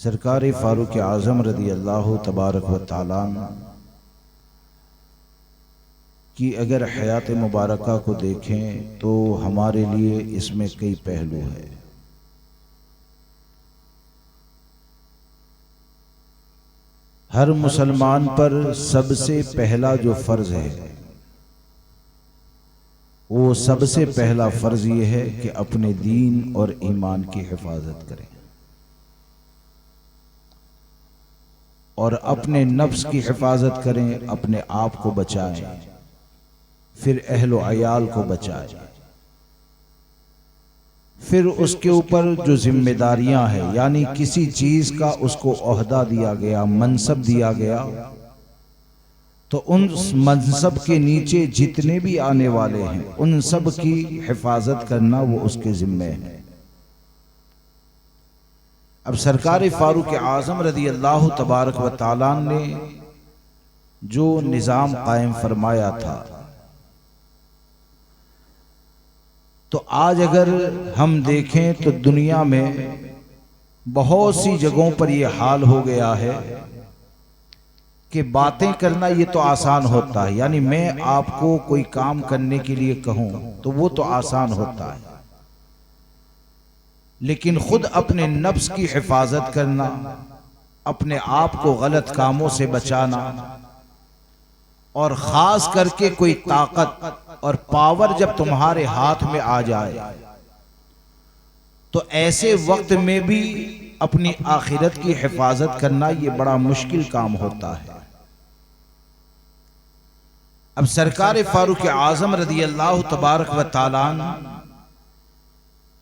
सरकार फारूक आज़म रदी अल्लाह तबारक व तआला की अगर हयात मुबारका को देखें तो हमारे लिए इसमें कई पहलू है। हर मुसलमान पर सबसे पहला जो फर्ज है वो सबसे पहला फर्ज ये है कि अपने दीन और ईमान की हिफाजत करें और अपने नफ्स की हिफाजत करें, अपने आप को बचाएं, फिर अहलो अयाल को बचाएं, फिर उसके ऊपर जो जिम्मेदारियां हैं यानी किसी चीज का उसको ओहदा दिया गया, मनसब दिया गया, तो उन मनसब के नीचे जितने भी आने वाले हैं उन सब की हिफाजत करना वो उसके जिम्मे है। अब सरकार फारूक आज़म रदी अल्लाह तबारक व तआला ने जो निज़ाम कायम फरमाया था, तो आज अगर हम देखें तो दुनिया में बहुत सी जगहों पर यह हाल हो गया है कि बातें करना ये तो आसान होता है, यानी मैं आपको कोई काम करने के लिए कहूं तो वो तो आसान होता है, लेकिन खुद अपने नफ्स की हिफाजत करना, अपने आप को गलत कामों से बचाना और खास करके कोई ताकत और पावर जब तुम्हारे हाथ में आ जाए तो ऐसे वक्त में भी अपनी आखिरत की हिफाजत करना ये बड़ा मुश्किल काम होता है। अब सरकार फारूक आज़म रदी अल्लाह तबारक व तआला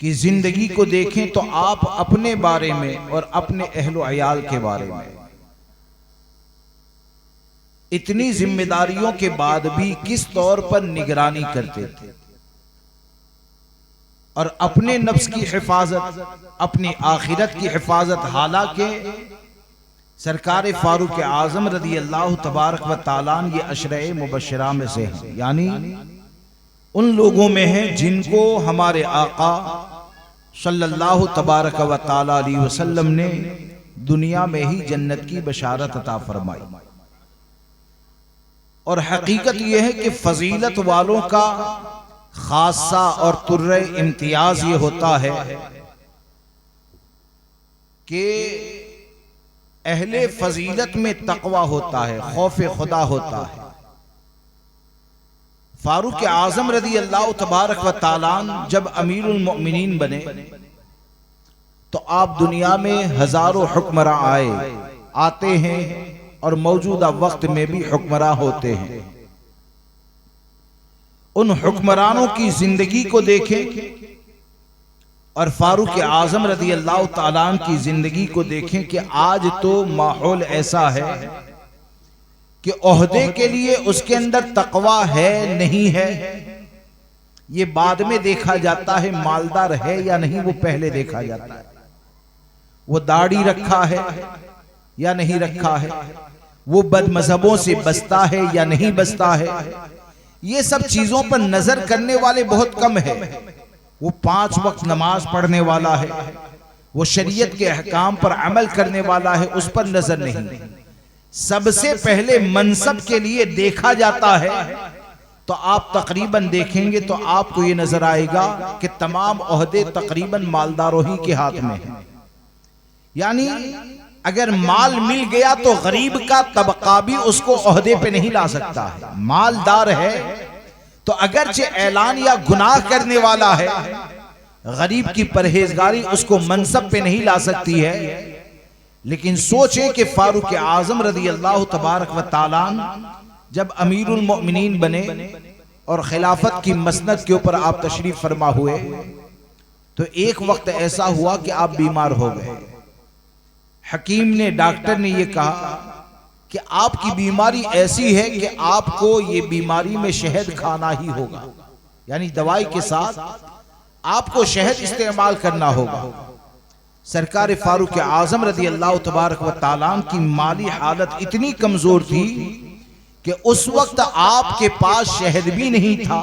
की जिंदगी को देखें तो आप अपने बारे में और अपने अहलो अयाल के बारे में इतनी जिम्मेदारियों के बाद भी किस तौर पर निगरानी करते थे और अपने नफ्स की हिफाजत, अपनी आखिरत की हिफाजत। हालांकि सरकार फारूक आज़म रदी अल्लाह तबारक व तआला ये अशरे मुबशरा में से हैं, यानी उन लोगों में है जिनको हमारे आका सल्लल्लाहु तबारक व तआला अलैहि वसल्लम ने दुनिया में ही जन्नत की बशारत अता फरमाई। और हकीकत यह है कि फजीलत वालों का खासा और तुर्रे इम्तियाज ये होता है कि अहले फजीलत में तकवा होता है, खौफ खुदा होता है। फारूक आज़म रदी अल्लाह तबारक व तआला जब अमीरुल मोमिनीन बने तो आप दुनिया में हजारों हुक्मरां आते हैं और मौजूदा वक्त में भी हुक्मरां होते हैं। उन हुक्मरानों की जिंदगी को देखें और फारूक आज़म रदी अल्लाह तआला की जिंदगी को देखें कि आज तो माहौल ऐसा है कि ओहदे के लिए उसके अंदर तकवा है नहीं है ये बाद में देखा जाता है, मालदार है या नहीं वो पहले देखा जाता है, वो दाढ़ी रखा है या नहीं रखा है, वो बदमज़हबों से बचता है या नहीं बचता है, ये सब चीजों पर नजर करने वाले बहुत कम है। वो 5 वक्त नमाज पढ़ने वाला है, वो शरीयत के अहकाम पर अमल करने वाला है, उस पर नजर नहीं। सबसे पहले मनसब के लिए देखा जाता है तो आप तकरीबन देखेंगे तो आपको ये नजर आएगा कि तमाम ओहदे तकरीबन मालदारों ही के हाथ में है। यानी अगर माल मिल गया तो गरीब का तबका भी उसको ओहदे पे नहीं ला सकता है। मालदार है तो अगरचे ऐलान या गुनाह करने वाला है, गरीब की परहेजगारी उसको मनसब पे नहीं ला सकती है। लेकिन सोचें कि फारूक आज़म रदी अल्लाह तबारक व तआला जब अमीरुल मोमिनीन बने और खिलाफत की मसनद के ऊपर आप तशरीफ फरमा हुए तो एक वक्त ऐसा हुआ कि आप बीमार हो गए। हकीम ने, डॉक्टर ने ये कहा कि आपकी बीमारी ऐसी है कि आपको ये बीमारी में शहद खाना ही होगा, यानी दवाई के साथ आपको शहद इस्तेमाल करना होगा। सरकार फारूक आज़म रदी अल्लाह तबारक व तआला की माली हालत इतनी कमजोर थी कि उस वक्त आपके पास शहद भी नहीं था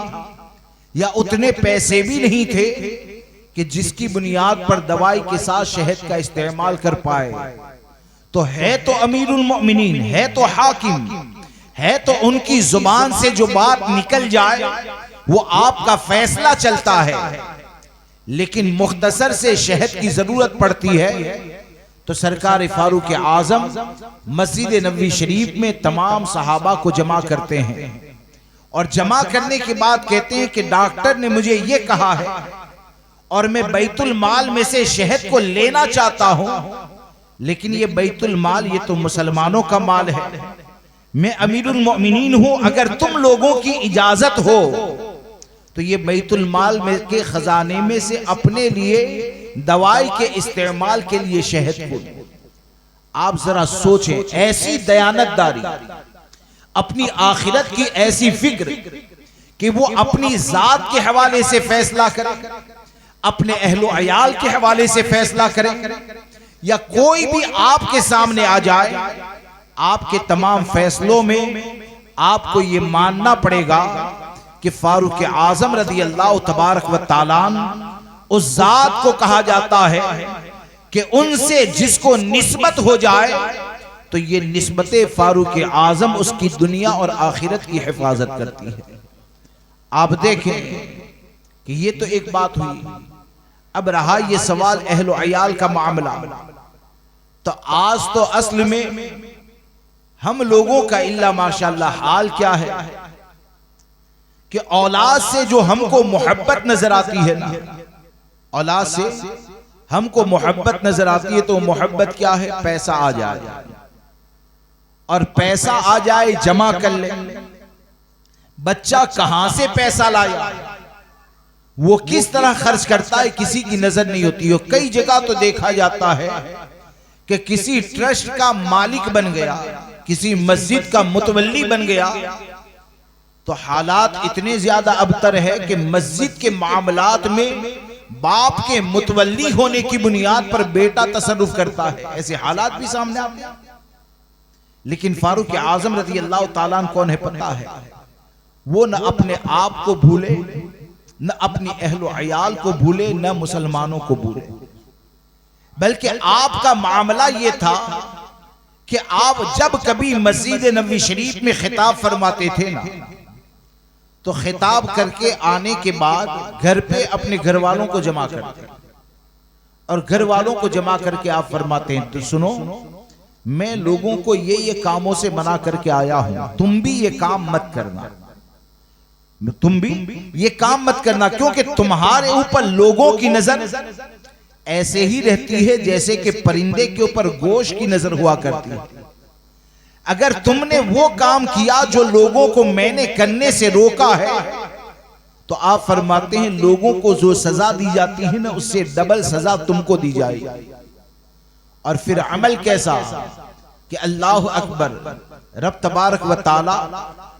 या उतने पैसे भी नहीं थे कि जिसकी बुनियाद पर दवाई के साथ शहद का इस्तेमाल कर पाए, तो है तो अमीरुल मोमिनीन, है तो हाकिम, है तो उनकी जुबान से जो बात निकल जाए वो आपका फैसला चलता है। लेकिन मुख्तसर से शहद की जरूरत पड़ती है तो सरकार फारूक आजम मस्जिद नबवी शरीफ में तमाम सहाबा को जमा करते हैं और जमा करने के बाद कहते हैं कि डॉक्टर ने मुझे ये कहा है और मैं बैतुल माल में से शहद को लेना चाहता हूं, लेकिन ये बैतुल माल ये तो मुसलमानों का माल है, मैं अमीरुल मोमिनीन हूं, अगर तुम लोगों की इजाजत हो तो ये बैतुल माल में के खजाने में से अपने लिए दवाई के इस्तेमाल के लिए शहद को। आप जरा सोचें, ऐसी दयानतदारी, अपनी आखिरत की ऐसी फिक्र कि वो अपनी जात के हवाले से फैसला करे, अपने अहलो अयाल के हवाले से फैसला करे, या कोई भी आपके सामने आ जाए, आपके तमाम फैसलों में आपको ये मानना पड़ेगा कि फारूक आजम रज़ी अल्लाह तबारक व तआला उस जात को कहा जाता है कि उनसे जिसको निस्बत हो जाए तो ये निस्बत फारूक आजम उसकी दुनिया और आखिरत की हिफाजत करती है। आप देखें कि ये तो एक बात हुई। अब रहा ये सवाल अहलो अयाल का मामला, तो आज तो असल में हम लोगों का इल्ला माशाअल्लाह हाल क्या है कि औलाद से जो हमको मोहब्बत नजर आती है ना, औलाद से हमको मोहब्बत नजर आती है, तो मोहब्बत क्या है? पैसा आ जाए और पैसा आ जाए जमा कर ले। बच्चा कहां से पैसा लाया, वो किस तरह खर्च करता है, किसी की नजर नहीं होती है। कई जगह तो देखा जाता है कि किसी ट्रस्ट का मालिक बन गया, किसी मस्जिद का मुतवल्ली बन गया, तो हालात इतने ज्यादा अबतर है कि मस्जिद के मामलात में बाप के मुतवल्ली होने की बुनियाद पर बेटा तसर्रुफ करता है। ऐसे हालात भी सामने आते हैं। लेकिन फारूक आजम रज़ी अल्लाह ताला अन्हु कौन है पता है? वो न अपने आप को भूले, न अपनी अहलो अयाल को भूले, न मुसलमानों को भूले, बल्कि आपका मामला ये था कि आप जब कभी मस्जिद नबवी शरीफ में खिताब फरमाते थे ना, तो खिताब करके आने के बाद घर पे अपने घर वालों को जमा करते और घर वालों को जमा करके आप फरमाते हैं, तो सुनो, मैं लोगों को ये कामों से मना करके आया हूं, तुम भी ये काम मत करना, तुम भी ये काम मत करना, क्योंकि तुम्हारे ऊपर लोगों की नजर ऐसे ही रहती है जैसे कि परिंदे के ऊपर गोश्त की नजर हुआ करती है। अगर तुमने वो काम किया जो लोगों को मैंने करने से रोका है, तो आप फरमाते हैं लोगों को जो सजा दी जाती है ना, उससे डबल सजा तुमको दी जाएगी। और फिर अमल कैसा कि अल्लाह अकबर, रब तबारक व ताला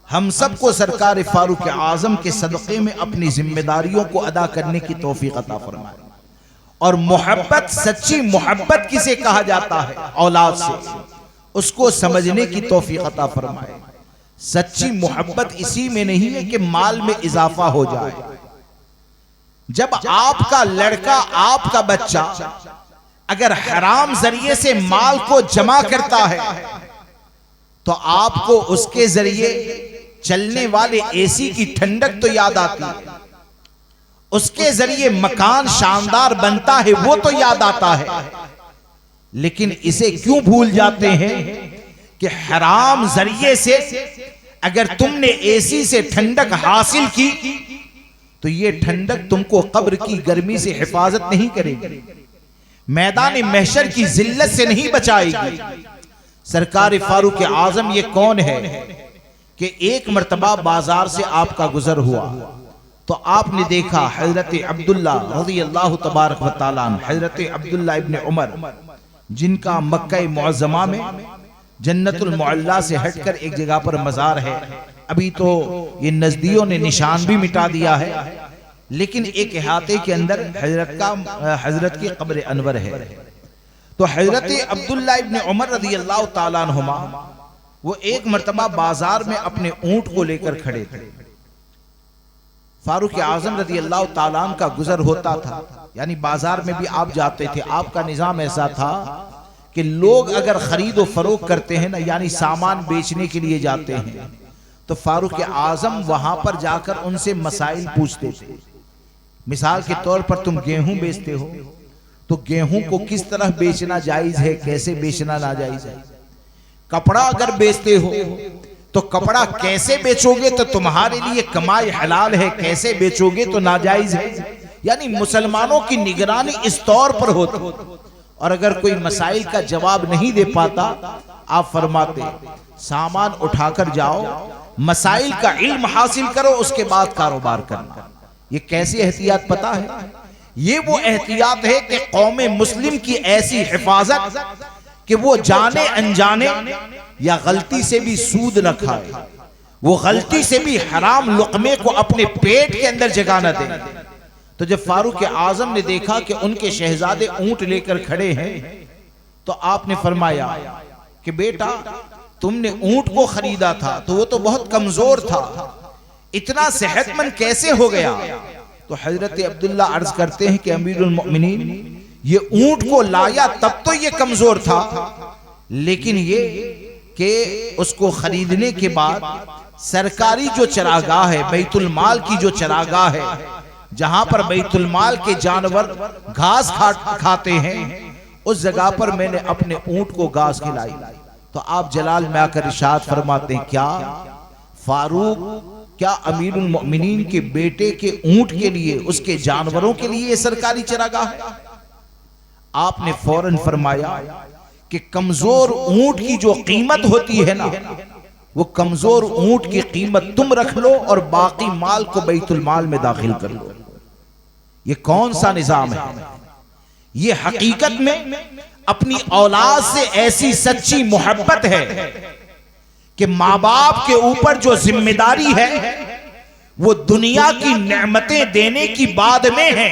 हम सबको सरकार फारूक आजम के सदक़े में अपनी जिम्मेदारियों को अदा करने की तौफीक अता फरमाए। और मोहब्बत, सच्ची मोहब्बत किसे कहा जाता है औलाद से, उसको समझने की तौफीक अता फरमाए। सच्ची मोहब्बत इसी में नहीं है कि माल में इजाफा हो जाए। जब आपका लड़का, आपका बच्चा अगर हराम जरिए से माल को जमा करता है, तो आपको उसके जरिए चलने वाले एसी की ठंडक तो याद आती है, उसके जरिए मकान शानदार बनता है वो तो याद आता है। लेकिन इसे क्यों भूल जाते हैं कि हराम जरिए से अगर तुमने एसी से ठंडक हासिल की, तो ये ठंडक तुमको कब्र की गर्मी से हिफाजत नहीं करेगी, मैदान महशर की जिल्लत से नहीं बचाएगी। सरकार फारूक आजम ये कौन है कि एक मर्तबा बाजार से आपका गुजर हुआ, तो आपने देखा हजरत अब्दुल्ला रज़ी अल्लाह तबारक व तआला, हजरत अब्दुल्ला इब्न उमर, जिनका मक्का मुअज़्ज़मा में जन्नतुल मुअल्ला से हटकर एक जगह पर मजार है। अभी तो ये नजदियों ने निशान भी मिटा दिया है, लेकिन एक इहाते के अंदर हजरत की कब्र अनवर है। तो हजरत अब्दुल्ला इब्न उमर रज़ी अल्लाह तआला अन्हुमा वो एक मर्तबा बाजार में अपने ऊंट को लेकर खड़े थे। फारूक आजम रज़ी अल्लाह तआला अन्हु का गुजर होता था, यानी बाजार में भी आप जाते थे, आपका निजाम ऐसा था कि लोग अगर खरीद और फरोख्त करते हैं ना, यानी सामान बेचने के लिए जाते हैं, तो फारूक आजम वहां पर जाकर उनसे मसाइल पूछते थे। मिसाल के तौर पर तुम गेहूं बेचते हो तो गेहूं को किस तरह बेचना जायज है, कैसे बेचना नाजायज है। कपड़ा अगर बेचते हो तो कपड़ा कैसे बेचोगे तो तुम्हारे लिए कमाई हलाल है, कैसे बेचोगे तो नाजायज है। यानी मुसलमानों की निगरानी इस तौर पर होती। और अगर कोई मसाइल का जवाब नहीं दे पाता, आप फरमाते सामान उठाकर जाओ, मसाइल का इल्म हासिल करो, उसके बाद कारोबार करना। ये कैसी एहतियात पता है? ये वो एहतियात है कि कौमे मुस्लिम की ऐसी हिफाजत कि वो जाने अनजाने या गलती से भी सूद न खाए, वो गलती से भी हराम लुक़मे को अपने पेट के अंदर जगह न दे। तो जब फारूक आजम ने देखा कि उनके शहजादे ऊंट लेकर खड़े हैं, तो आपने फरमाया कि बेटा तुमने ऊंट को खरीदा था तो वो तो बहुत कमजोर था, इतना सेहतमंद कैसे हो गया? तो हजरत अब्दुल्ला अर्ज करते हैं कि अमीरुल मोमिनीन, ये ऊंट को लाया तब तो ये कमजोर था, लेकिन ये कि उसको खरीदने के बाद सरकारी जो चरागाह है, बैतुल माल की जो चरागाह है, जहां पर बैतुल माल के जानवर घास खाते हैं, उस जगह पर मैंने अपने ऊंट को घास खिलाई। तो आप जलाल में आकर इरशाद फरमाते हैं, क्या फारूक, क्या अमीरुल मोमिनीन के बेटे के ऊंट के लिए, उसके जानवरों के लिए सरकारी चरागाह है? आपने फौरन फरमाया कि कमजोर ऊंट की जो कीमत होती है ना, वो कमजोर ऊंट की कीमत तुम रख लो और बाकी माल को बैतुल माल में दाखिल कर लो। ये कौन सा निजाम है? ये हकीकत में अपनी औलाद से ऐसी सच्ची मोहब्बत है कि माँ बाप के ऊपर जो जिम्मेदारी है वो दुनिया की नेमतें देने की बाद में है।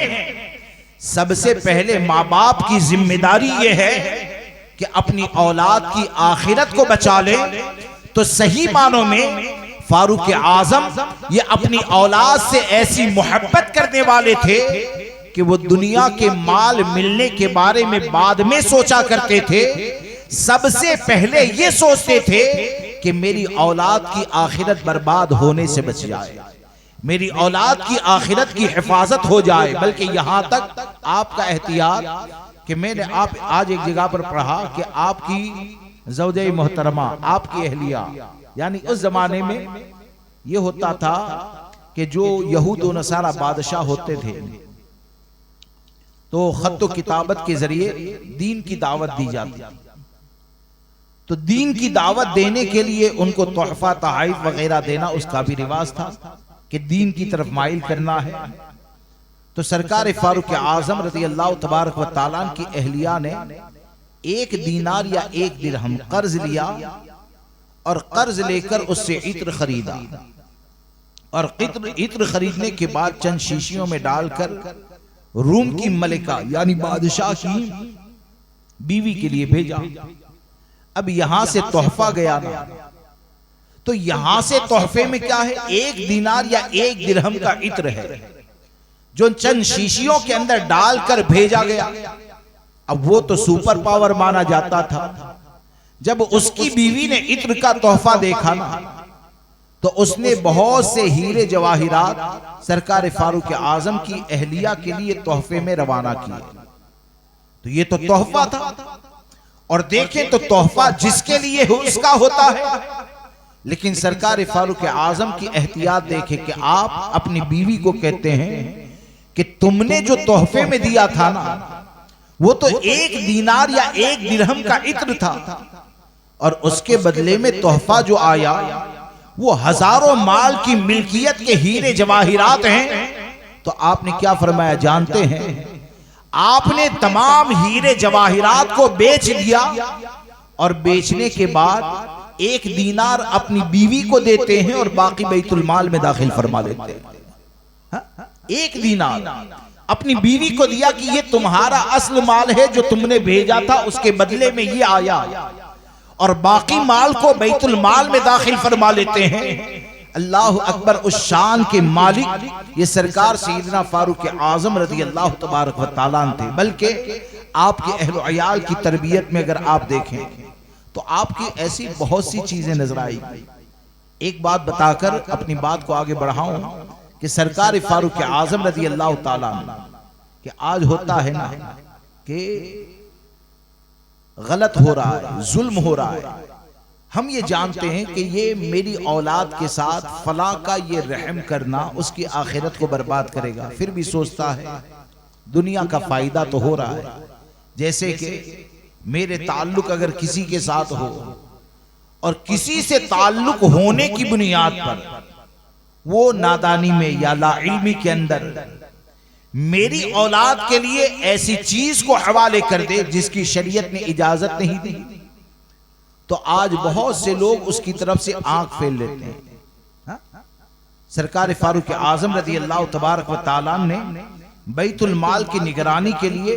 सबसे पहले माँ बाप की जिम्मेदारी ये है कि अपनी औलाद की आखिरत को बचा ले। तो सही मानों में फारूक आजम ये अपनी औलाद से ऐसी मोहब्बत करने वाले थे कि वो दुनिया के माल मिलने के बारे में बाद में सोचा करते थे, सबसे पहले ये सोचते थे कि मेरी औलाद की आखिरत बर्बाद होने से बच जाए, मेरी औलाद की आखिरत की हिफाजत हो जाए। बल्कि यहां तक आपका एहतियात कि मैंने आप आज एक जगह पर पढ़ा कि आपकी ज़ौजे मोहतरमा, आपकी अहलिया, यानी उस जमाने में ये होता था कि जो यहूद व नसारा बादशाह होते थे तो खत किताबत के जरिए दीन की दावत दी जाती। तो दीन की दावत देने के लिए उनको तोहफा तहाइफ वगैरह देना, उसका भी रिवाज था कि दीन की तरफ माइल करना है। तो सरकार फारूक आजम रज़ी अल्लाह तबारक व तआला की अहलिया ने 1 दीनार या 1 दिरहम कर्ज लिया और कर्ज लेकर उससे इत्र खरीदा, और इत्र खरीदने के बाद चंद शीशियों में डालकर रूम की मलिका यानी बादशाह की बीवी के लिए भेजा। अब यहां से तोहफा गया ना, तो यहां से तोहफे में क्या है? 1 दीनार या 1 दिरहम का इत्र है जो चंद शीशियों के अंदर डालकर भेजा गया। अब वो तो सुपर पावर माना जाता था। जब उसकी बीवी ने इत्र का तोहफा देखा ना, तो उसने बहुत से हीरे जवाहिरात सरकार फारूक आजम की अहलिया के लिए तोहफे में रवाना किए। तो ये तो तोहफा था, और देखें तो तोहफा जिसके लिए हो उसका होता है, लेकिन सरकार फारूक आजम की एहतियात देखें कि आप अपनी बीवी को कहते हैं कि तुमने जो तोहफे में दिया था ना, वो तो 1 दीनार या 1 दिरहम का इत्र था, और उसके बदले में तोहफा जो आया वो हजारों माल की मिल्कियत के हीरे जवाहिरात हैं। तो आपने क्या फरमाया जानते हैं? आपने तमाम हीरे जवाहिरात को बेच दिया, और बेचने के बाद 1 दीनार अपनी बीवी को देते हैं और बाकी बैतुल माल में दाखिल फरमा देते हैं। 1 दीनार अपनी बीवी को दिया कि ये तुम्हारा असल माल है जो तुमने भेजा था, उसके बदले में ये आया, और बाकी माल को बैतुल माल में दाखिल फरमा लेते हैं। अल्लाह अकबर, उस शान के मालिक ये सरकार सैयदना फारूक आजम रज़ी अल्लाह तबारक व तआला थे। बल्कि आपके अहल अयाल की तरबियत में अगर आप देखें तो आपकी ऐसी बहुत सी चीजें नजर आई। एक बात बताकर अपनी बात को आगे बढ़ाऊं कि सरकार फारूक आजम रज़ी अल्लाह तआला कि आज होता है ना कि गलत हो रहा है, जुल्म हो रहा है, हम ये जानते हैं कि ये मेरी औलाद के साथ फला का ये रहम करना उसकी आखिरत को बर्बाद करेगा, फिर भी सोचता है दुनिया का फायदा तो हो रहा है। जैसे कि मेरे ताल्लुक अगर किसी के साथ हो और किसी से ताल्लुक होने की बुनियाद पर वो नादानी में या लाइल्मी के अंदर मेरी औलाद के लिए ऐसी चीज को हवाले कर दे जिसकी शरीयत ने इजाजत नहीं दी, तो आज बहुत से लोग उसकी तरफ से आंख फेर लेते हैं। सरकार फारूक आजम रज़ी अल्लाह तबारक व तआला ने बैतुल माल की निगरानी के लिए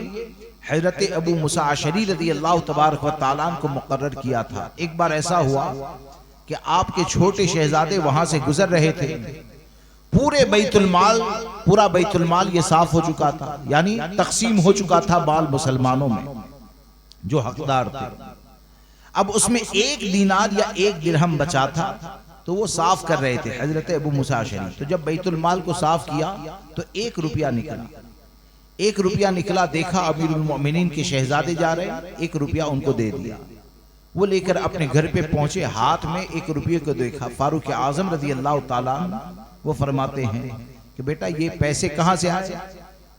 हजरत अबू मूसा अशरी रज़ी अल्लाह तबारक व तआला को मुकर्रर किया था। एक बार ऐसा हुआ कि आपके छोटे शहजादे वहां से गुजर रहे थे, पूरा बैतुल माल ये साफ हो चुका था, यानी तकसीम हो चुका था बाल मुसलमानों में जो हकदार थे। अब उसमें 1 दीनार या 1 दिरहम बचा था, तो वो साफ कर रहे थे हजरत अबू मूसा अशरी। तो जब बैतुल माल को साफ किया तो 1 रुपया निकला। 1 रुपया निकला, देखा अमीरुल मोमिनीन के शहजादे जा रहे, 1 रुपया उनको दे दिया। वो लेकर अपने घर पे पहुंचे, हाथ में 1 रुपये को देखा। फारूक आजम रज़ी अल्लाह तआला वो फरमाते हैं कि बेटा ये पैसे कहाँ से आए?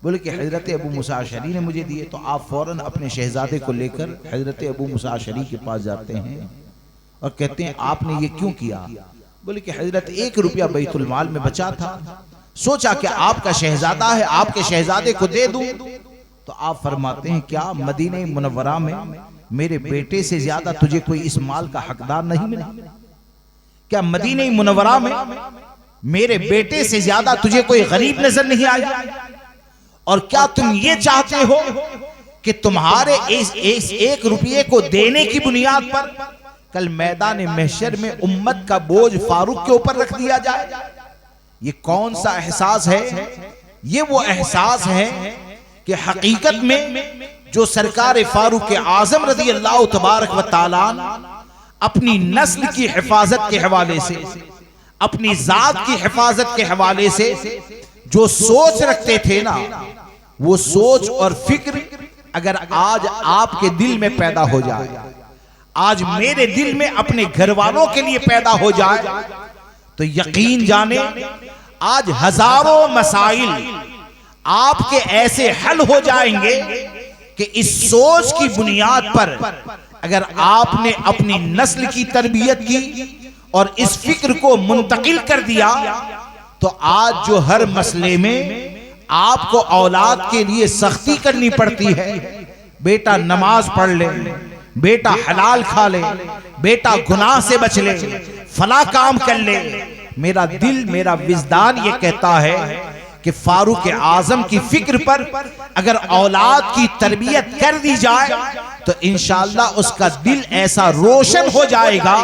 बोले कि हजरत अबू मूसा अशरी ने मुझे दिए। तो आप फौरन अपने शहजादे को लेकर हजरत अबू मूसा अशरी के पास जाते हैं और कहते हैं आपने ये क्यों किया? बोले कि हजरत 1 रुपया बैतुल माल में बचा था, सोचा कि आपका शहजादा है, आपके शहजादे को दे दूं। तो आप फरमाते हैं क्या मदीने मुनव्वरा में मेरे बेटे से ज्यादा तुझे कोई इस माल का हकदार नहीं मिला? क्या मदीने मुनव्वरा में मेरे बेटे से ज्यादा तुझे कोई गरीब नजर नहीं आया? और क्या तुम ये चाहते हो कि तुम्हारे इस 1 रुपये को देने की बुनियाद पर कल मैदान महशर में उम्मत का बोझ फारूक के ऊपर रख दिया जाए? ये कौन सा एहसास है? ये वो एहसास है कि हकीकत में जो सरकार फारूक आजम रज़ी अल्लाह तबारक व तआला अपनी नस्ल की हिफाजत के हवाले से, अपनी जात की हिफाजत के हवाले से जो सोच रखते थे ना, वो सोच और फिक्र अगर आज आपके दिल में पैदा हो जाए, आज मेरे दिल में अपने घर वालों के लिए पैदा हो जाए, तो यकीन जाने आज हजारों मसाइल आपके ऐसे हल हो जाएंगे कि इस सोच की बुनियाद पर अगर आपने अपनी नस्ल की तरबियत की और इस फिक्र को मुंतकिल कर दिया, तो आज जो हर मसले में आपको औलाद के लिए सख्ती करनी पड़ती है, बेटा नमाज पढ़ ले, बेटा हलाल खा ले, बेटा गुनाह से बच ले, फला काम कर ले, मेरा दिल मेरा विजदान ये कहता है कि फारूक आजम की फिक्र पर अगर औलाद की तरबियत कर दी जाए तो इंशाअल्लाह उसका दिल ऐसा रोशन हो जाएगा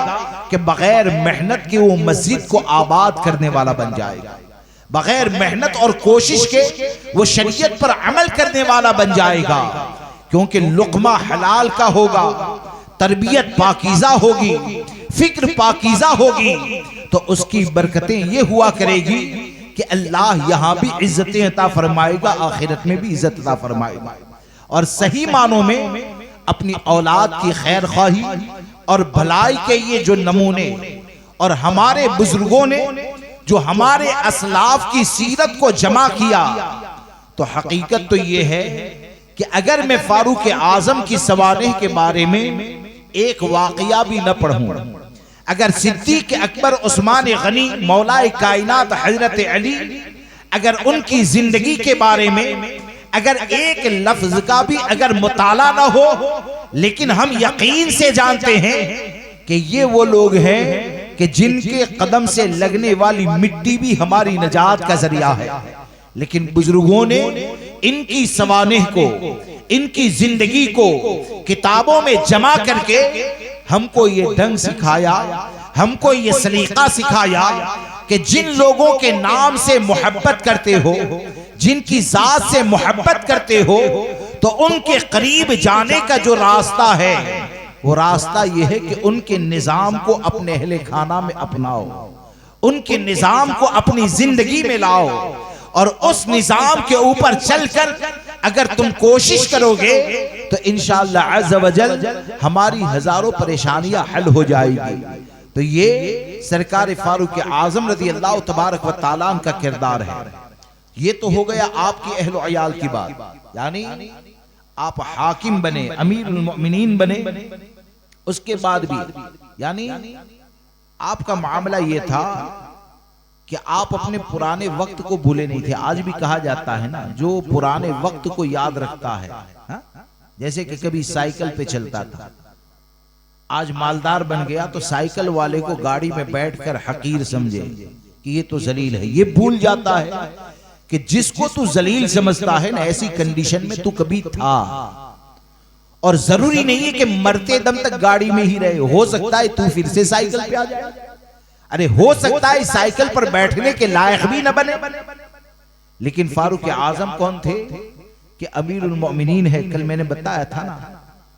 कि बगैर मेहनत के वो मस्जिद को आबाद करने वाला बन जाएगा, बगैर मेहनत और कोशिश के वो शरीयत पर अमल करने वाला बन जाएगा। क्योंकि लुक़मा हलाल का होगा, तरबियत पाकीज़ा होगी, फिक्र पाकीज़ा होगी, तो उसकी बरकतें ये हुआ करेगी कि अल्लाह यहाँ भी इज्जतें अता फरमाएगा, आखिरत में भी इज्जत अता फरमाएगा। और सही मानों में अपनी औलाद की खैर ख्वाही और भलाई के ये जो नमूने और हमारे बुजुर्गों ने जो हमारे असलाफ की सीरत को जमा किया, तो हकीकत तो ये है कि अगर मैं फारूक आजम की सवारिह के बारे में एक वाकया भी न पढ़ूं, अगर सिद्दीक अकबर उस्मान गनी मौलाए कायनात हजरत अली अगर उनकी जिंदगी के बारे में अगर एक लफ्ज का भी अगर मुताला ना हो, लेकिन हम यकीन से जानते हैं कि ये वो लोग हैं कि जिनके कदम से लगने वाली मिट्टी भी हमारी निजात का जरिया है। लेकिन बुजुर्गों ने इनकी सवानिह को, इनकी जिंदगी को किताबों में जमा करके हमको ये ढंग सिखाया, हमको ये सलीका सिखाया कि जिन लोगों के नाम से मोहब्बत करते हो, जिनकी जात से मोहब्बत करते हो, तो उनके करीब जाने का जो रास्ता है वो रास्ता यह है कि उनके निजाम को अपने अहले खाना में अपनाओ, उनके निजाम को अपनी जिंदगी में लाओ, और उस निजाम के ऊपर चलकर अगर तुम कोशिश करोगे तो इंशाअल्लाह अज़्ज़ व जल हमारी हजारों परेशानियां हल हो जाएगी। तो ये सरकार फारूक आजम रज़ी अल्लाह तबारक व तआला का किरदार है। ये तो हो गया आपकी अहलो अयाल की बात, यानी आप हाकिम बने, अमीरुल मोमिनीन बने। उसके बाद भी यानी आपका मामला ये था कि आप अपने पुराने वक्त को भूले नहीं थे। आज भी कहा जाता है ना, जो पुराने वक्त को याद रखता है, हा? जैसे कि कभी साइकिल पे चलता था, आज मालदार बन गया तो साइकिल वाले को गाड़ी में बैठकर हकीर समझे कि ये तो जलील है। ये भूल जाता है कि जिसको तू जलील समझता है ना, ऐसी कंडीशन में तू कभी था, और जरूरी नहीं है कि मरते दम तक गाड़ी में ही रहे। हो सकता है तू फिर से साइकिल पे आ जाए, अरे हो सकता है साइकिल पर बैठने के लायक भी न बने। लेकिन फारूक आजम कौन थे कि अमीरुल मोमिनीन है। कल मैंने बताया था ना,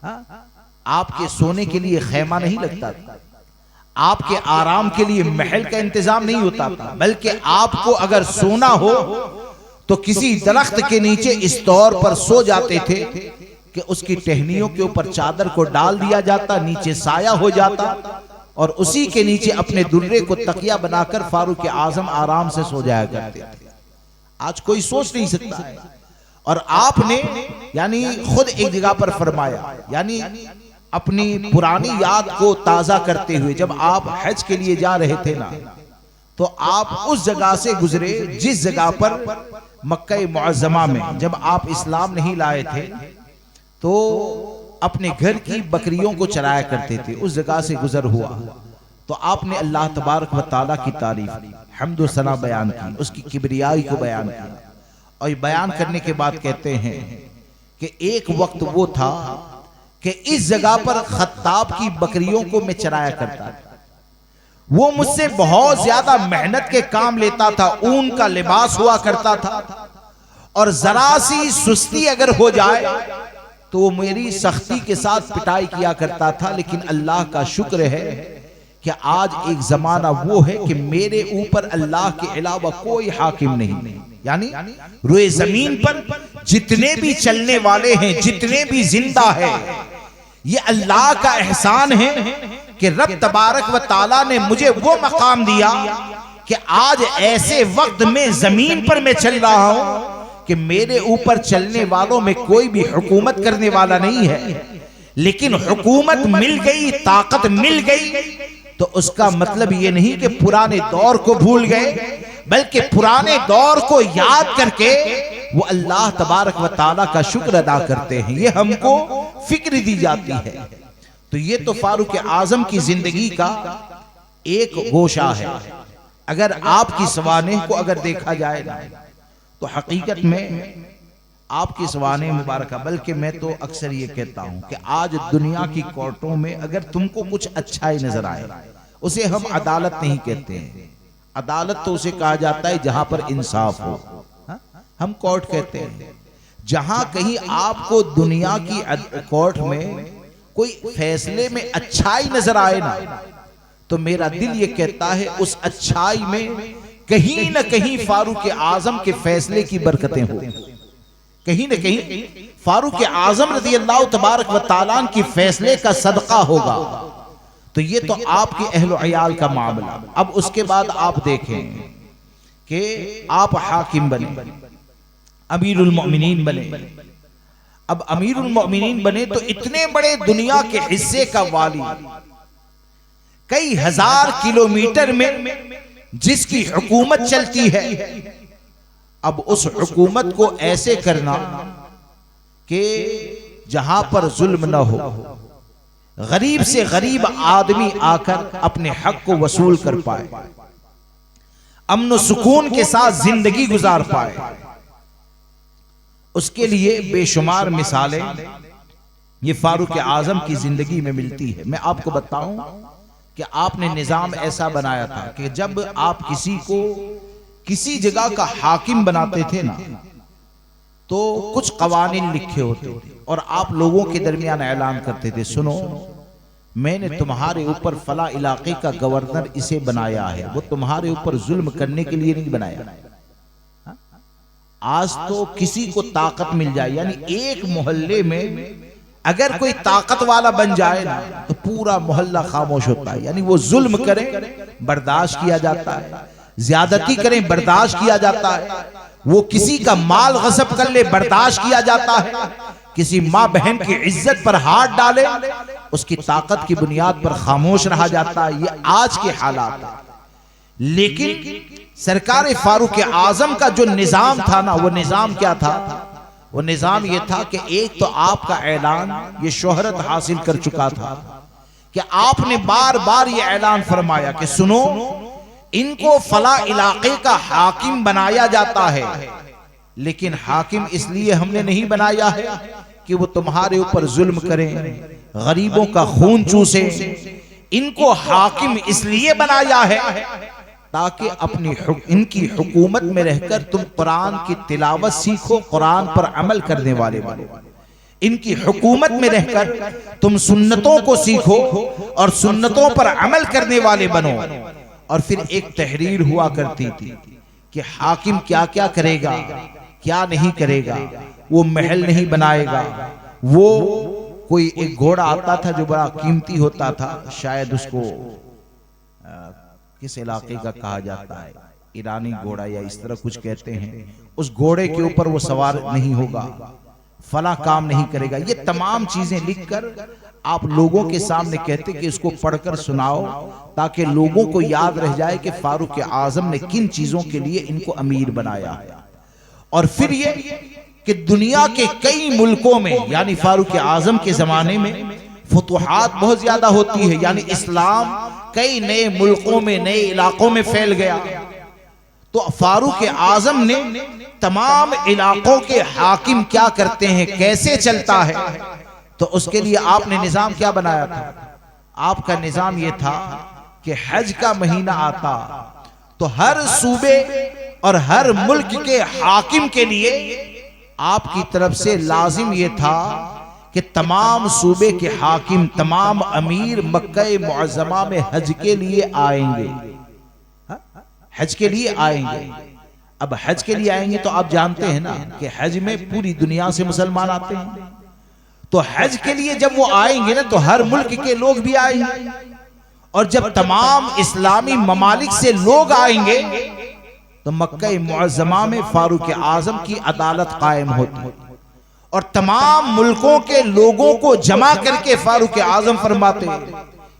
हा? आपके सोने के लिए खैमा नहीं लगता था, आपके आराम के लिए महल का इंतजाम नहीं होता था, बल्कि आपको अगर सोना हो तो किसी दरख्त के नीचे इस तौर पर सो जाते थे कि उसकी टहनियों के ऊपर चादर को डाल दिया जाता, नीचे साया हो जाता, और उसी के नीचे अपने दुर्रे को तकिया बनाकर फारूक आजम आराम से सो जाया करते थे। आज कोई सोच नहीं सकता है। और आपने यानी खुद एक जगह पर फरमाया, यानी अपनी पुरानी याद को ताजा करते हुए, जब आप हज के लिए जा रहे थे ना, तो आप उस जगह से गुजरे जिस जगह पर मक्का मुअज़्ज़मा में जब आप इस्लाम नहीं लाए थे तो अपने घर की बकरियों को चराया करते थे। उस जगह से गुजर हुआ तो आपने अल्लाह तबारक व तआला की तारीफ, हम्द व सना बयान की, उसकी किबरियाई को बयान किया। और बयान करने के बाद कहते हैं कि एक वक्त वो था कि इस जगह पर खत्ताब की बकरियों को मैं चराया करता था। वो मुझसे बहुत ज्यादा मेहनत के काम लेता था, ऊन का लिबास हुआ करता था, और जरा सी सुस्ती अगर हो जाए तो वो मेरी सख्ती के साथ पिटाई किया करता था। लेकिन अल्लाह का शुक्र है कि आज एक जमाना वो है कि मेरे ऊपर अल्लाह के अलावा कोई हाकिम नहीं। यानी रुए जमीन पर जितने भी चलने वाले हैं, जितने भी जिंदा है, ये अल्लाह का एहसान है कि रब तबारक व ताला ने मुझे वो मकाम दिया कि आज ऐसे वक्त में जमीन पर मैं चल रहा हूं कि मेरे ऊपर चलने वालों में कोई भी हुकूमत करने वाला नहीं है। लेकिन हुकूमत मिल गई, ताकत मिल गई, तो उसका मतलब ये नहीं कि पुराने दौर को भूल गए, बल्कि पुराने दौर को याद करके वो अल्लाह तबारक व ताला का शुक्र अदा करते हैं। ये हमको फिक्र दी जाती है। तो ये तो फारूक आजम की जिंदगी का एक गोशा है। अगर आपकी सवानेह को अगर देखा जाए ना, तो हकीकत में आपकी सवानेह मुबारक, बल्कि मैं तो अक्सर ये कहता हूं कि आज दुनिया की कोर्टों में अगर तुमको कुछ अच्छा ही नजर आए, उसे हम अदालत नहीं कहते हैं। अदालत तो उसे कहा जाता है जहां पर इंसाफ हो, हम कोर्ट कहते हैं। जहां कहीं आपको दुनिया की कोर्ट में कोई फैसले में अच्छाई नजर आए ना, तो मेरा दिल ये कहता है उस अच्छाई में कहीं न कहीं फारूक आजम के फैसले की बरकतें हो, कहीं न कहीं फारूक आजम रज़ी अल्लाह तबारक व तआला की फैसले का सदका होगा। तो ये तो आपके अहलो अयाल का मामला। अब उसके बाद आप देखें कि आप हाकिम बने, अमीरुल मोमिनीन बने। अब अमीरुल मोमिनीन बने तो इतने बड़े दुनिया के हिस्से का वाली, कई हजार किलोमीटर में जिसकी हुकूमत चलती है, अब उस हुकूमत को ऐसे करना कि जहां पर जुल्म न हो, गरीब से गरीब आदमी आकर अपने हक को वसूल कर पाए, अमन सुकून के साथ जिंदगी गुजार पाए, उसके लिए बेशुमार मिसालें ये फारूक आजम की जिंदगी में मिलती है। मैं आपको बताऊं कि आपने निजाम ऐसा बनाया था कि जब आप किसी को किसी जगह का हाकिम बनाते थे ना, तो कुछ कवानीन लिखे होते थे और आप लोगों के दरमियान ऐलान करते थे, सुनो मैंने तुम्हारे ऊपर फला इलाके का गवर्नर इसे बनाया है, वो तुम्हारे ऊपर जुल्म करने के लिए नहीं बनाया। आज तो किसी को ताकत मिल जाए, यानी एक मोहल्ले में अगर कोई ताकत वाला बन जाए ना तो पूरा मोहल्ला खामोश होता है। यानी वो जुल्म करे बर्दाश्त किया जाता है, ज्यादती करें बर्दाश्त किया जाता है, वो किसी का माल गसब कर ले बर्दाश्त किया जाता है, किसी माँ बहन की इज्जत पर हाथ डाले उसकी ताकत की बुनियाद पर खामोश रहा जाता है। ये आज के हालात है। लेकिन सरकार फारूक आजम का जो निजाम था ना, वो निजाम क्या था? वो निजाम ये था कि एक तो आपका ऐलान ये शोहरत हासिल कर चुका था कि आपने बार बार ये ऐलान फरमाया कि सुनो इनको फला इलाके का हाकिम बनाया जाता है, लेकिन हाकिम इसलिए हमने नहीं बनाया है कि वो तुम्हारे ऊपर जुल्म करें, गरीबों का खून चूसे। इनको हाकिम इसलिए बनाया है ताकि अपनी इनकी हुकूमत में रहकर तुम कुरान की तिलावत सीखो, कुरान पर अमल करने वाले बनो। इनकी हुकूमत में रहकर तुम सुन्नतों को सीखो और सुन्नतों पर अमल करने वाले बनो। और फिर एक तहरीर हुआ करती थी कि हाकिम क्या क्या करेगा, क्या नहीं करेगा। वो महल नहीं बनाएगा, वो कोई एक घोड़ा आता था जो बड़ा कीमती होता था, शायद उसको किस इलाके का कहा जाता है, ईरानी घोड़ा या इस तरह कुछ कहते हैं। उस घोड़े के ऊपर वो सवार नहीं होगा, फला काम नहीं करेगा। ये तमाम चीजें लिखकर आप लोगों के सामने कहते कि इसको पढ़कर सुनाओ ताकि लोगों को याद रह जाए कि फारूक आजम ने किन चीजों के लिए इनको अमीर बनाया है। और फिर ये कि दुनिया के कई मुल्कों में, यानी फारूक आजम के जमाने में फतुहात बहुत ज्यादा होती है, यानी इस्लाम कई नए मुल्कों में, नए इलाकों में फैल गया। तो फारूक आजम ने तमाम इलाकों के हाकिम क्या करते हैं, कैसे चलता है, तो उसके लिए आपने निजाम क्या बनाया था? आपका निजाम यह था कि हज का महीना आता तो हर सूबे और हर मुल्क के हाकिम के लिए आपकी तरफ से लाजिम यह था कि तमाम सूबे के हाकिम, तमाम अमीर मक्का मुअज़्ज़मा में हज के लिए आएंगे, हज के लिए आएंगे। अब हज के लिए आएंगे तो आप जानते हैं ना कि हज में पूरी दुनिया से मुसलमान आते हैं। तो हज के लिए जब वो आएंगे ना तो हर मुल्क के लोग भी आएंगे, और जब तमाम इस्लामी ममालिक से लोग आएंगे तो मक्का मुअज़्ज़मा में फारूक आजम की अदालत कायम होती और तमाम मुल्कों के लोगों को जमा करके फारूक आजम फरमाते,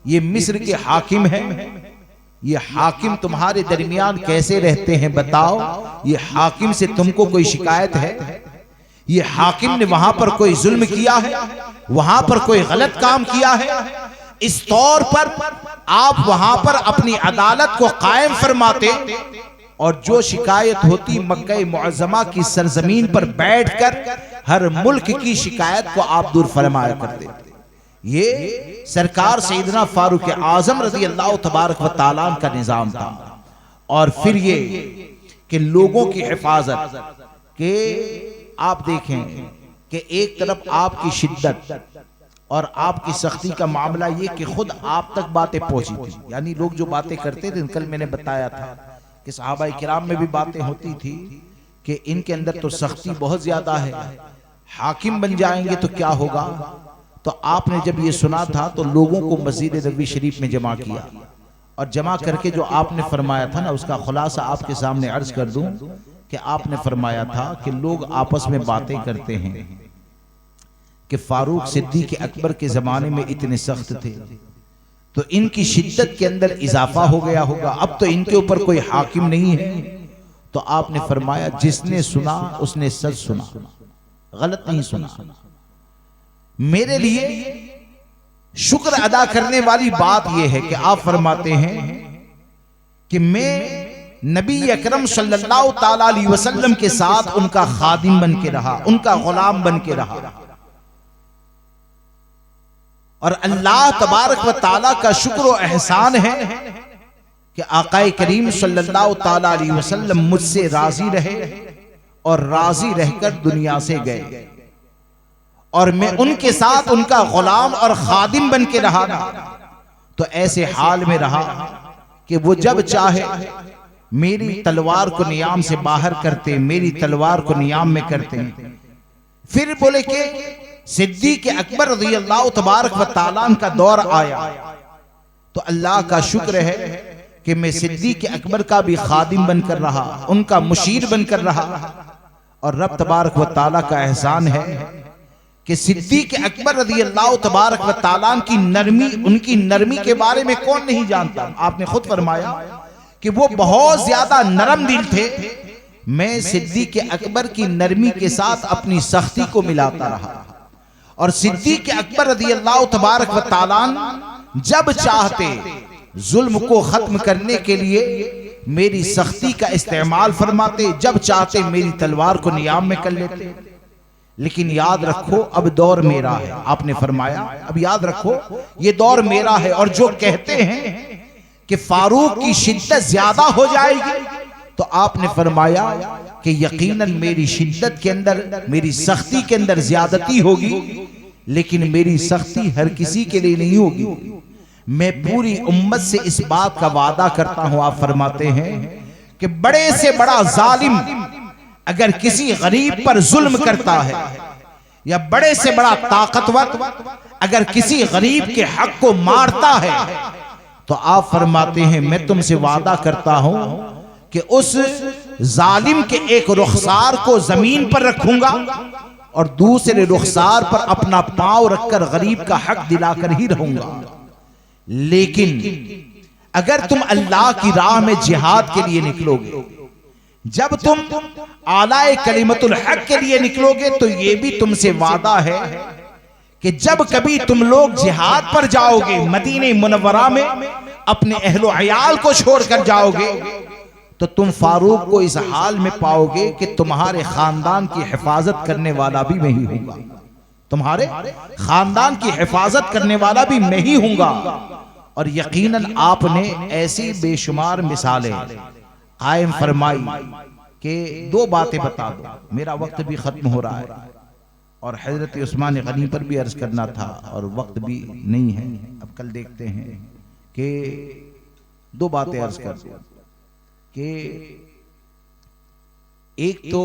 ये मिस्र के हाकिम हैं, ये हाकिम तुम्हारे दरमियान कैसे रहते हैं बताओ, ये हाकिम से तुमको कोई शिकायत है? ये हाकिम ने वहां पर कोई जुल्म किया है, वहां पर कोई गलत काम किया है? इस तौर पर आप वहां पर अपनी अदालत को कायम फरमाते और जो शिकायत होती मक्का मुअज़्ज़मा की सरजमीन पर बैठकर हर मुल्क की शिकायत को आप दूर फरमाया करते। ये सरकार सैयदना फारूक आजम रज़ी अल्लाह तबारक व तआला का निजाम था। और फिर ये कि लोगों की हिफाजत के आप देखें कि एक तरफ आपकी शिद्दत और आपकी सख्ती का मामला ये कि खुद आप तक बातें पहुंची थी, यानी लोग जो बातें करते थे, कल मैंने बताया था कि सहाबाए किराम में भी बातें होती थी कि इनके अंदर तो सख्ती बहुत ज्यादा है, हाकिम बन जाएंगे तो क्या होगा। तो आपने जब ये सुना था तो लोगों को मस्जिद नबवी शरीफ में जमा किया और जमा करके जो आपने फरमाया था ना उसका खुलासा आपके सामने अर्ज कर दूं कि आपने फरमाया था कि लोग आपस में बातें करते हैं कि फारूक सिद्दीक अकबर के जमाने में इतने सख्त थे तो इनकी शिद्दत के अंदर इजाफा हो गया होगा, अब तो इनके ऊपर कोई हाकिम नहीं है। तो आपने फरमाया जिसने सुना उसने सच सुना, गलत नहीं सुना। मेरे लिए शुक्र अदा करने वाली बात यह है कि आप फरमाते हैं कि मैं नबी अकरम सल्लल्लाहु ताला अलैहि वसल्लम के साथ उनका खादिम बन के रहा, उनका गुलाम बन के रहा। और अल्लाह तबारक व ताला का शुक्र व एहसान है कि आकाए करीम सल्लल्लाहु ताला अलैहि वसल्लम मुझसे राजी रहे और राजी रहकर दुनिया से गए, और मैं उनके साथ उनका गुलाम और खादिम बन के रहा। तो ऐसे हाल में रहा कि वो जब चाहे मेरी तलवार को नियाम से बाहर करते, मेरी तलवार को नियाम में करते। फिर बोले कि सिद्दीक़ अकबर रज़ियल्लाहु तबारक व तआला का दौर आया, तो अल्लाह का शुक्र है कि मैं सिद्दीक़ अकबर का भी खादिम बनकर रहा, उनका मुशीर बनकर रहा। और रब तबारक व तआला का एहसान है कि सिद्दीक़ अकबर रज़ियल्लाहु तबारक व तआला की नरमी, उनकी नरमी के बारे में कौन नहीं जानता। आपने खुद फरमाया कि वो बहुत ज्यादा नरम दिल थे। मैं सिद्दीक़ अकबर की नरमी के साथ अपनी सख्ती को मिलाता रहा, और सिद्दीक़ अकबर रज़ियल्लाहु तबारक व तआला जब चाहते जुल्म को खत्म करने के लिए मेरी सख्ती का इस्तेमाल फरमाते, जब चाहते मेरी तलवार को नियाम में कर लेते। लेकिन याद रखो अब दौर मेरा है। आपने फरमाया अब याद रखो ये दौर मेरा है। और जो कहते हैं कि फारूक की शिद्दत ज्यादा हो जाएगी, तो आपने फरमाया कि यकीनन मेरी शिद्दत के अंदर, मेरी सख्ती के अंदर ज्यादती होगी, लेकिन मेरी सख्ती हर किसी के लिए नहीं होगी। मैं पूरी उम्मत से इस बात का वादा करता हूं। आप फरमाते हैं कि बड़े से बड़ा जालिम अगर किसी गरीब पर जुल्म करता है, या बड़े से बड़ा ताकतवर अगर किसी गरीब के हक को मारता है, तो आप फरमाते हैं मैं तुमसे वादा करता हूं कि उस जालिम के एक रुखसार को जमीन पर रखूंगा और दूसरे रुखसार पर अपना पांव रखकर गरीब का हक दिलाकर ही रहूंगा। लेकिन अगर तुम अल्लाह की राह में जिहाद के लिए निकलोगे, जब तुम आलाए कलिमतुल हक के लिए निकलोगे, तो ये भी तुमसे वादा है कि जब कभी तुम लोग जिहाद पर जाओगे, मदीने मुनव्वरा में अपने अहलो अयाल को छोड़कर जाओगे, तो तुम फारूक को इस हाल में पाओगे कि तुम्हारे खानदान की हिफाजत करने वाला भी मैं ही हूंगा, तुम्हारे खानदान की हिफाजत करने वाला भी मैं ही हूंगा। और यकीनन आपने ऐसी बेशुमार मिसालें कायम फरमाई कि दो बातें बता दो, मेरा वक्त भी खत्म हो रहा है और हजरत उस्मान गनी पर भी अर्ज करना था और वक्त भी नहीं है। अब कल देखते हैं कि दो बातें अर्ज कर दो कि एक तो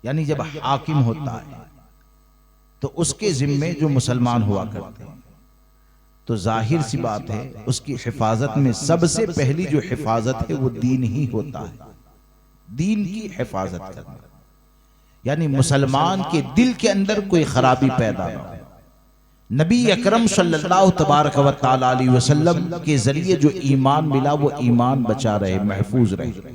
यानी जब हाकिम होता है तो उसके जिम्मे जो मुसलमान हुआ करते हैं, तो जाहिर सी बात है उसकी हिफाजत में सबसे पहली जो हिफाजत है वो दीन ही होता है। दीन की हिफाजत करना यानी मुसलमान के दिल के अंदर कोई खराबी पैदा ना हो। नबी अकरम सल्लल्लाहु तबारक व तआला अलैहि वसल्लम के जरिए जो ईमान मिला वो ईमान बचा रहे, महफूज रहे।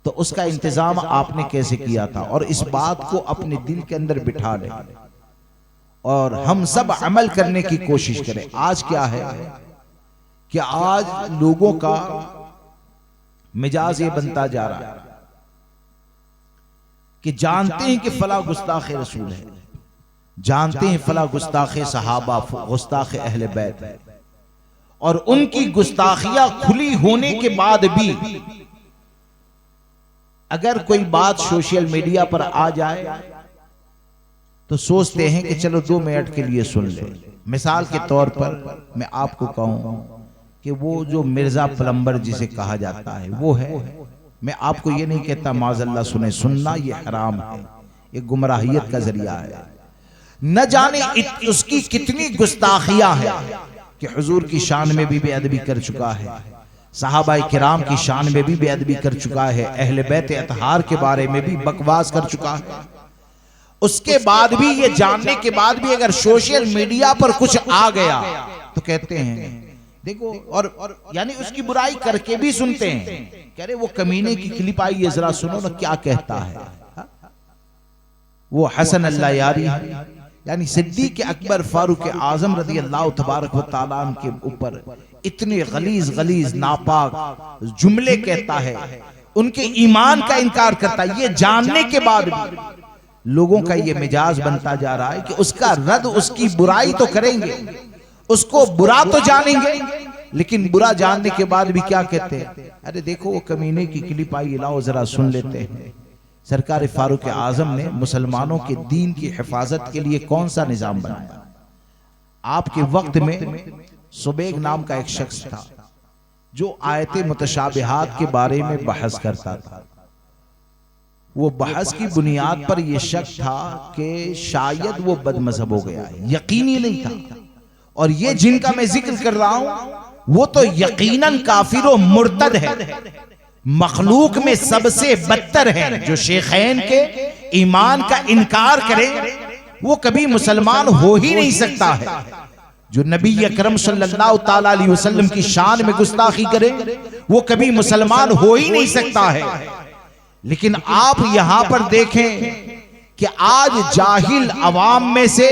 तो उसका इंतजाम आपने कैसे किया था, और इस बात को अपने दिल के अंदर बिठा ले और हम सब अमल करने की कोशिश करें। आज क्या है कि आज लोगों का मिजाज ये बनता जा रहा है कि जानते हैं कि फला गुस्ताखे रसूल है, जानते हैं फला गुस्ताखे सहाबा, गुस्ताखे अहले बैत है, और उनकी गुस्ताखियां खुली होने के बाद भी अगर कोई बात सोशल मीडिया पर आ जाए तो सोचते हैं कि चलो 2 मिनट के लिए सुन ले। मिसाल के तौर पर मैं आपको कहूं कि वो जो मिर्जा प्लम्बर जिसे कहा जाता है वो है। मैं आपको ये नहीं कहता माज़अल्लाह सुने, सुनना ये हराम है, ये गुमराहियत का जरिया है। न जाने उसकी कितनी गुस्ताखियां हैं कि हुजूर की शान में भी बेअदबी कर चुका है, सहाबाए किराम की शान में भी बेअदबी कर चुका है, अहले बैत अतहार के बारे में भी बकवास कर चुका है। उसके बाद भी, ये जानने के बाद भी अगर सोशल मीडिया पर कुछ आ गया तो कहते हैं देखो, और यानी उसकी बुराई करके भी सुनते हैं, कह रहे वो कमीने की क्लिप आई है, जरा सुनो ना क्या कहता है। वो हसन अल्लाह यारी यानी सिद्दीक़ अकबर फारूक आजम रज़ी अल्लाह तबारक व तआला के ऊपर इतने गलीज गलीज नापाक जुमले कहता है, उनके ईमान का इनकार करता है। ये जानने के बाद भी लोगों का ये मिजाज बनता जा रहा है कि उसका रद्द, उसकी बुराई तो करेंगे, उसको बुरा तो जानेंगे, लेकिन बुरा जानने के बाद भी क्या कहते हैं, अरे देखो वो कमीने की क्लिप आई, लाओ जरा सुन लेते हैं। सरकार फारूक आजम ने मुसलमानों के दीन की हिफाजत के लिए कौन सा निजाम बनाया। आपके वक्त में सुबैग नाम का एक शख्स था जो आयते मुतशाबिहात के बारे में बहस करता था। वो बहस की बुनियाद पर यह शक था कि शायद वो बदमजहब हो गया, यकीनी नहीं था। और ये जिनका मैं जिक्र कर रहा हूं वो तो यकीनन काफिर और मुर्तद है, मखलूक में सबसे बदतर है। जो शेखैन के ईमान का इनकार करे वो कभी मुसलमान हो ही नहीं सकता है। जो नबी अकरम सल्लल्लाहु ताला अलैहि वसल्लम की शान में गुस्ताखी करे वो कभी मुसलमान हो ही नहीं सकता है। लेकिन आप यहां पर देखें कि आज जाहिल अवाम में से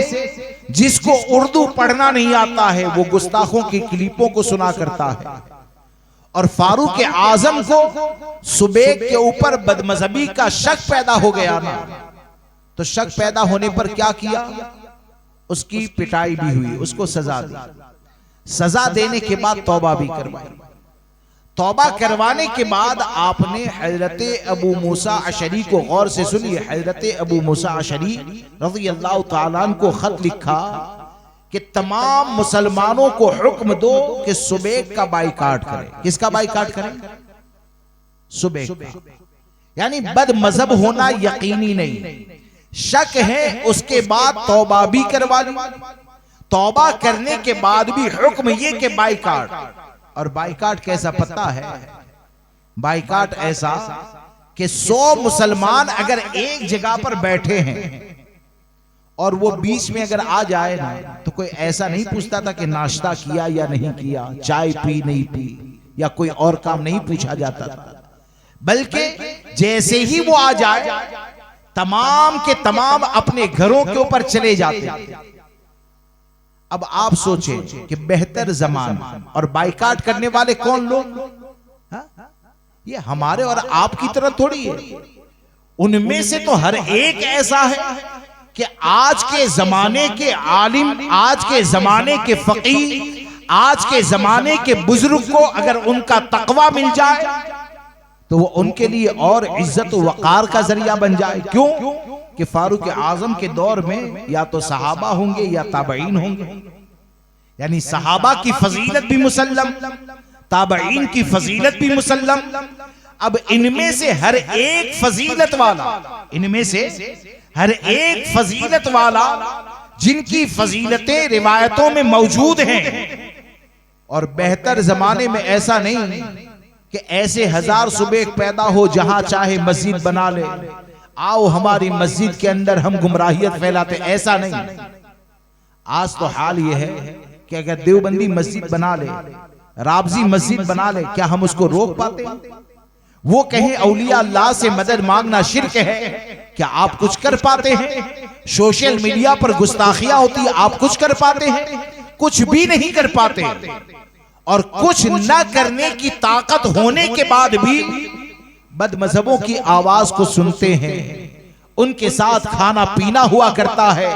जिसको उर्दू पढ़ना नहीं आता है वो गुस्ताखों की क्लिपों को सुना करता है। और फारूक आजम को सुबैग के ऊपर बदमजहबी का शक पैदा हो गया ना, तो शक पैदा होने पर क्या किया, उसकी पिटाई भी हुई, उसको सजा दी। सजा देने के बाद तौबा भी करवाई। तौबा करवाने के बाद आपने हजरत अबू मूसा अशरी को, गौर से सुनिए, हजरत अबू मूसा अशरी रज़ी अल्लाह ताला अन्हु को खत लिखा कि तमाम मुसलमानों को हुक्म दो कि सुबैग का बाइकाट करें। किसका बाइकाट करें? सुबैग का। यानी बद मजहब होना यकीनी नहीं, शक है, उसके बाद तौबा भी करवा ली। तौबा करने के बाद भी हुक्म ये कि बाइकाट। और बाइकाट कैसा पता है? बाइकाट ऐसा कि 100 मुसलमान अगर एक जगह पर बैठे हैं और वो बीच में अगर आ जाए ना, तो कोई ऐसा नहीं पूछता था कि नाश्ता किया या नहीं किया, चाय पी नहीं पी, या कोई और काम नहीं पूछा जाता था। बल्कि जैसे ही वो आ जाए तमाम के तमाम अपने घरों के ऊपर चले जाते। अब आप सोचें कि बेहतर जमाना और बाइकाट करने वाले कौन लोग? ये हमारे और आपकी तरह थोड़ी है। उनमें से तो हर एक ऐसा है कि आज के जमाने के आलिम, आज के जमाने के फकीह, आज के जमाने के बुजुर्ग को अगर उनका तकवा मिल जाए तो वो उनके लिए और इज्जत वकार का जरिया बन जाए। क्यों? कि फारूक आजम के दौर में या तो सहाबा होंगे या ताबईन होंगे। यानी सहाबा की फजीलत भी मुसल्लम, ताबईन की फजीलत भी मुसल्लम। अब इनमें से हर एक फजीलत वाला, इनमें से हर एक फजीलत वाला जिनकी फजीलतें रिवायतों में मौजूद हैं, और बेहतर जमाने में ऐसा नहीं कि ऐसे 1000 सुबैग पैदा हो जहां चाहे मस्जिद बना ले, आओ हमारी मस्जिद के अंदर हम गुमराहियत फैलाते, ऐसा नहीं। आज तो हाल यह है कि अगर देवबंदी मस्जिद बना ले, राबजी मस्जिद बना ले, क्या हम उसको रोक पाते? वो कहें औलिया अल्लाह से मदद मांगना शिर्क है, क्या आप कुछ कर पाते हैं? सोशल मीडिया पर गुस्ताखियां होती है, आप कुछ कर पाते हैं? कुछ भी नहीं कर पाते। और कुछ न करने की ताकत होने के बाद भी बदमजहबों की आवाज को सुनते हैं, उनके साथ खाना पीना हुआ करता है।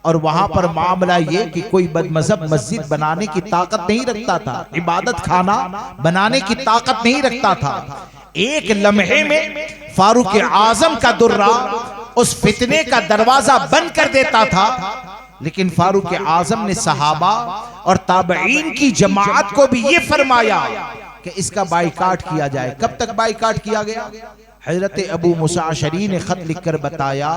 और वहां पर मामला ये कि कोई बदमजहब मस्जिद बनाने की ताकत नहीं रखता था, इबादत खाना बनाने की ताकत नहीं रखता था। एक लम्हे में फारूक आजम का दुर्रा उस फितने का दरवाजा बंद कर देता था। लेकिन फारूक आजम ने सहाबा और ताबईन की जमात को भी ये फरमाया कि इसका बाइकाट किया जाए। कब तक बाइकाट किया गया? हजरत अबू मूसा अशरी ने खत लिखकर बताया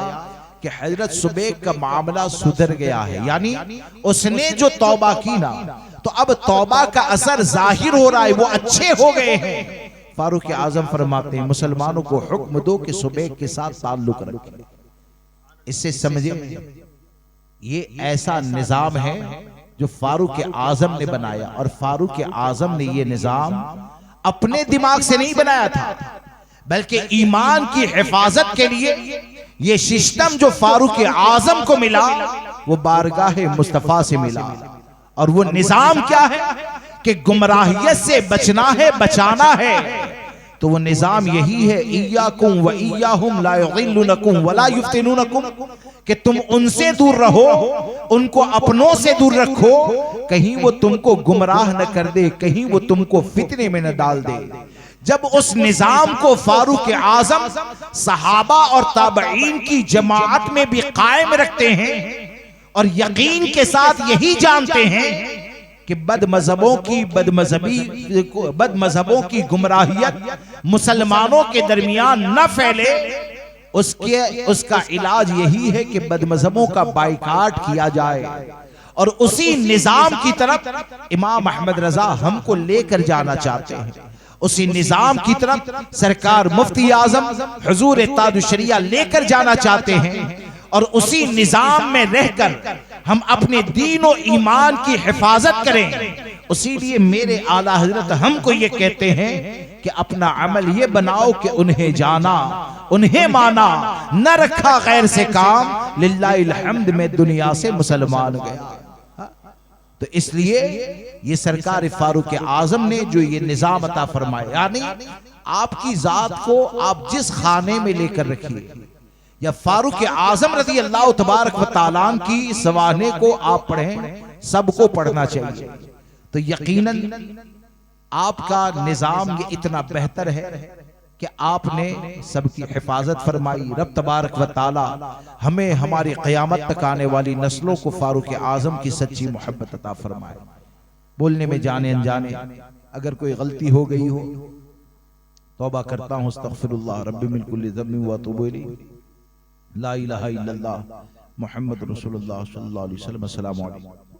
कि हजरत सुबैग का मामला सुधर गया है, यानी उसने जो तौबा की ना, तो अब तौबा का असर जाहिर हो रहा है, वो अच्छे हो गए हैं। फारूक आजम फरमाते हैं मुसलमानों को हुक्म दो कि सुबैग के साथ ताल्लुक रखें। इससे समझे ये ऐसा निजाम है जो फारूक आजम ने बनाया, और फारूक आजम ने ये निजाम अपने दिमाग से नहीं बनाया था, बल्कि ईमान की हिफाजत के लिए ये सिस्टम जो फारूक आजम को मिला वो बारगाह मुस्तफा से मिला। और वो निजाम क्या है कि गुमराहियत से बचना है, बचाना है, तो वो निजाम यही है, इय्याकुम व इय्याहुम ला युज़िल्लुनकुम वला युफ्तिनूनकुम, कि तुम उनसे दूर रहो, उनको अपनों से दूर रखो, कहीं वो तुमको गुमराह न कर दे, कहीं वो तुमको फितने में न डाल दे। जब उस निजाम को फारूक आजम सहाबा और ताबईन की जमात में भी कायम रखते हैं और यकीन के साथ यही जानते हैं कि बदमजहबों की गुमराहियत मुसलमानों के दरमियान न फैले, उसका इलाज यही है कि बदमजहबों का बाइकाट किया जाए। और उसी निजाम की तरफ इमाम अहमद रजा हमको लेकर जाना चाहते हैं, उसी निजाम की तरफ सरकार मुफ्ती आजम हुजूर ताजुशरिया लेकर जाना चाहते हैं। और उसी निजाम में रहकर हम अपने दीन और ईमान की हिफाजत करें। उसी लिए मेरे आला हजरत हमको ये कहते हैं कि अपना अमल ये बनाओ कि उन्हें जाना, उन्हें माना, न रखा गैर से काम, लिल्लाहिल हम्द में दुनिया से मुसलमान गया। तो इसलिए ये सरकार फारूक आजम ने जो ये निजाम अता फरमाया, यानी आपकी जात को आप जिस खाने में लेकर रखिए, या फारूक आजम रज़ी अल्लाह तबारक व तआला की सवाने को आप पढ़ें, सबको पढ़ना चाहिए। तो यकीनन आपका निजाम ये इतना बेहतर है कि आपने सबकी हिफाजत फरमाई। रब तबारक व तआला हमें हमारी क़यामत तक आने वाली नस्लों को फारूक आजम की सच्ची मोहब्बत अता फरमाए। बोलने में जाने अनजाने अगर कोई गलती हो गई हो, तौबा करता हूँ, अस्तगफिरुल्लाह रब्बी मिन कुल्लि ज़ंबिन व अतूबु इलैह, ला इलाहा इल्लल्लाह मुहम्मद रसूलुल्लाह सल्लल्लाहु अलैहि वसल्लम। अस्सलामु अलैकुम।